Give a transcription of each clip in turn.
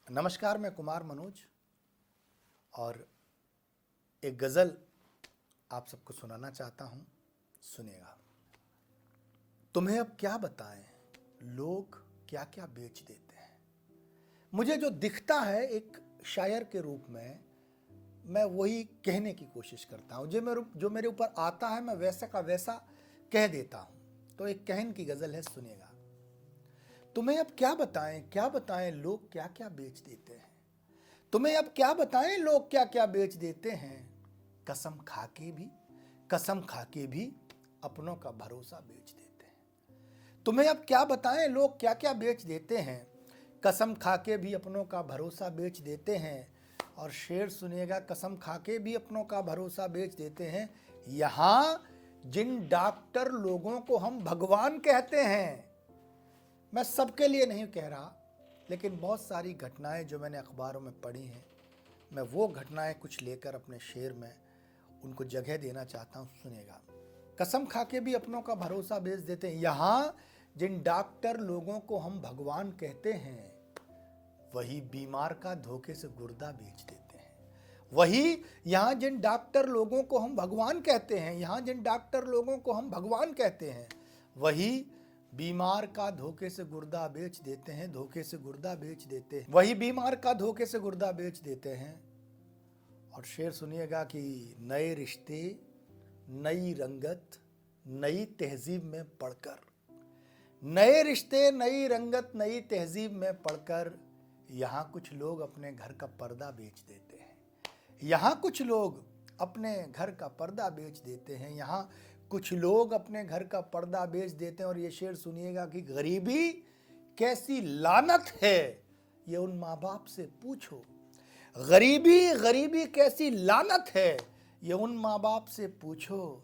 नमस्कार, मैं कुमार मनोज और एक गज़ल आप सबको सुनाना चाहता हूँ। सुनिएगा। तुम्हें अब क्या बताएं, लोग क्या क्या बेच देते हैं। मुझे जो दिखता है एक शायर के रूप में, मैं वही कहने की कोशिश करता हूँ। जो मेरे ऊपर आता है मैं वैसा का वैसा कह देता हूँ। तो एक कहन की गज़ल है, सुनिएगा। तुम्हें अब क्या बताएं लोग क्या क्या बेच देते हैं। तुम्हें अब क्या बताएं लोग क्या क्या बेच देते हैं। कसम खाके भी अपनों का भरोसा बेच देते हैं। तुम्हें अब क्या बताएं लोग क्या क्या बेच देते हैं। कसम खाके भी अपनों का भरोसा बेच देते हैं। और शेर सुनिएगा, कसम खाके भी अपनों का भरोसा बेच देते हैं। यहां जिन डॉक्टर लोगों को हम भगवान कहते हैं, मैं सबके लिए नहीं कह रहा, लेकिन बहुत सारी घटनाएं जो मैंने अखबारों में पढ़ी हैं, मैं वो घटनाएं कुछ लेकर अपने शेर में उनको जगह देना चाहता हूँ। सुनिएगा। कसम खाके भी अपनों का भरोसा बेच देते हैं। यहाँ जिन डॉक्टर लोगों को हम भगवान कहते हैं, वही बीमार का धोखे से गुर्दा बेच देते हैं। वही यहाँ जिन डॉक्टर लोगों को हम भगवान कहते हैं, यहाँ जिन डॉक्टर लोगों को हम भगवान कहते हैं, वही बीमार का धोखे से गुर्दा बेच देते हैं। धोखे से गुर्दा बेच देते हैं। वही बीमार का धोखे से गुर्दा बेच देते हैं। और शेर सुनिएगा कि नए रिश्ते, नई रंगत, नई तहजीब में पढ़कर, नए रिश्ते, नई रंगत, नई तहजीब में पढ़कर, यहाँ कुछ लोग अपने घर का पर्दा बेच देते हैं। यहाँ कुछ लोग अपने घर का पर्दा बेच देते हैं। यहाँ कुछ लोग अपने घर का पर्दा बेच देते हैं। और ये शेर सुनिएगा कि गरीबी कैसी लानत है, ये उन माँ बाप से पूछो। गरीबी कैसी लानत है, ये उन माँ बाप से पूछो।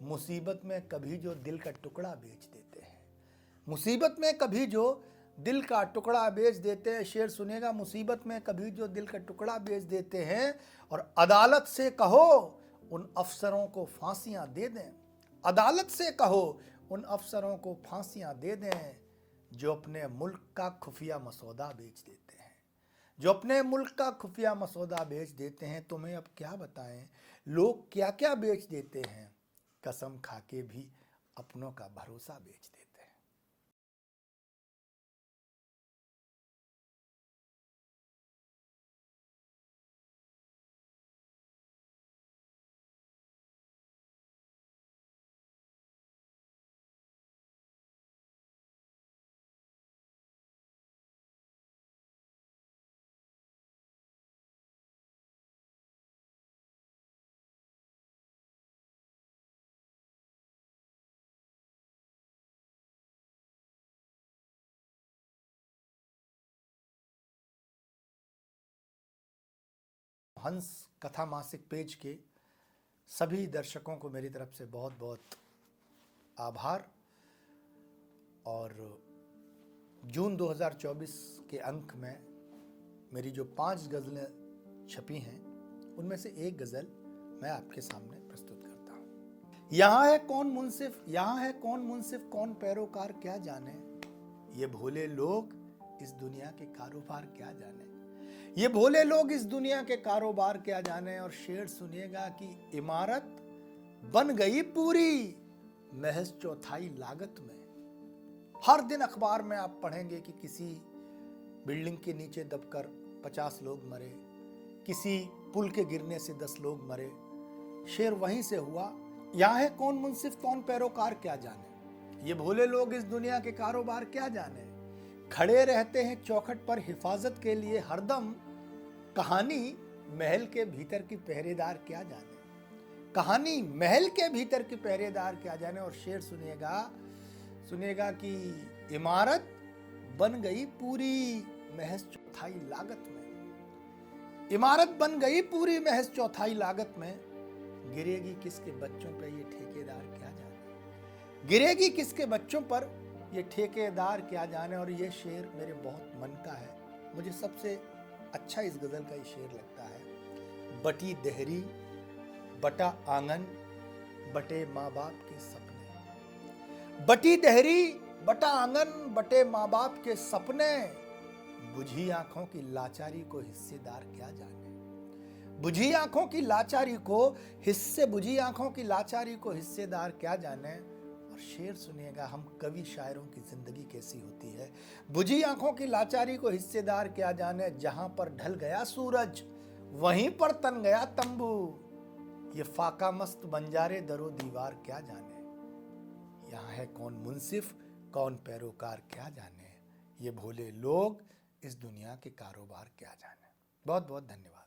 मुसीबत में कभी जो दिल का टुकड़ा बेच देते हैं। मुसीबत में कभी जो दिल का टुकड़ा बेच देते हैं। शेर सुनेगा, मुसीबत में कभी जो दिल का टुकड़ा बेच देते हैं। और अदालत से कहो उन अफसरों को फांसियां दे दें। अदालत से कहो उन अफसरों को फांसियां दे दें, जो अपने मुल्क का खुफिया मसौदा बेच देते हैं। जो अपने मुल्क का खुफिया मसौदा बेच देते हैं। तुम्हें अब क्या बताएं लोग क्या क्या बेच देते हैं। कसम खाके भी अपनों का भरोसा बेच देते हैं। हंस कथा मासिक पेज के सभी दर्शकों को मेरी तरफ से बहुत बहुत आभार। और जून 2024 के अंक में मेरी जो 5 गज़लें छपी हैं, उनमें से एक गज़ल मैं आपके सामने प्रस्तुत करता हूँ। यहाँ है कौन मुंसिफ कौन पैरोकार क्या जाने। ये भोले लोग इस दुनिया के कारोबार क्या जाने। ये भोले लोग इस दुनिया के कारोबार क्या जाने। और शेर सुनिएगा कि इमारत बन गई पूरी महज चौथाई लागत में। हर दिन अखबार में आप पढ़ेंगे कि किसी बिल्डिंग के नीचे दबकर 50 लोग मरे, किसी पुल के गिरने से 10 लोग मरे। शेर वहीं से हुआ। यहाँ है कौन मुंसिफ कौन पैरोकार क्या जाने। ये भोले लोग इस दुनिया के कारोबार क्या जाने। खड़े रहते हैं चौखट पर हिफाजत के लिए हरदम। कहानी महल के भीतर की पहरेदार क्या जाने। कहानी महल के भीतर की पहरेदार क्या जाने। और शेर सुनिएगा कि इमारत बन गई पूरी महज चौथाई लागत में। इमारत बन गई पूरी महज चौथाई लागत में। गिरेगी किसके बच्चों पर ये ठेकेदार क्या जाने। गिरेगी किसके बच्चों पर ये ठेकेदार क्या जाने। और ये शेर मेरे बहुत मन का है। मुझे सबसे अच्छा इस गज़ल का ये शेर लगता है। बटी देहरी बटा आंगन बटे माँ बाप के सपने। बटी देहरी बटा आंगन बटे माँ बाप के सपने। बुझी आंखों की लाचारी को हिस्सेदार क्या जाने। बुझी आंखों की लाचारी को बुझी आंखों की लाचारी को हिस्सेदार क्या जाने। और शेर सुनिएगा, हम कवि शायरों की जिंदगी कैसी होती है। बुझी आंखों की लाचारी को हिस्सेदार क्या जाने, जहां पर ढल गया सूरज वहीं पर तन गया तंबू। ये फाका मस्त बंजारे दरो दीवार क्या जाने। यहाँ है कौन मुंसिफ कौन पैरोकार क्या जाने। ये भोले लोग इस दुनिया के कारोबार क्या जाने। बहुत बहुत धन्यवाद।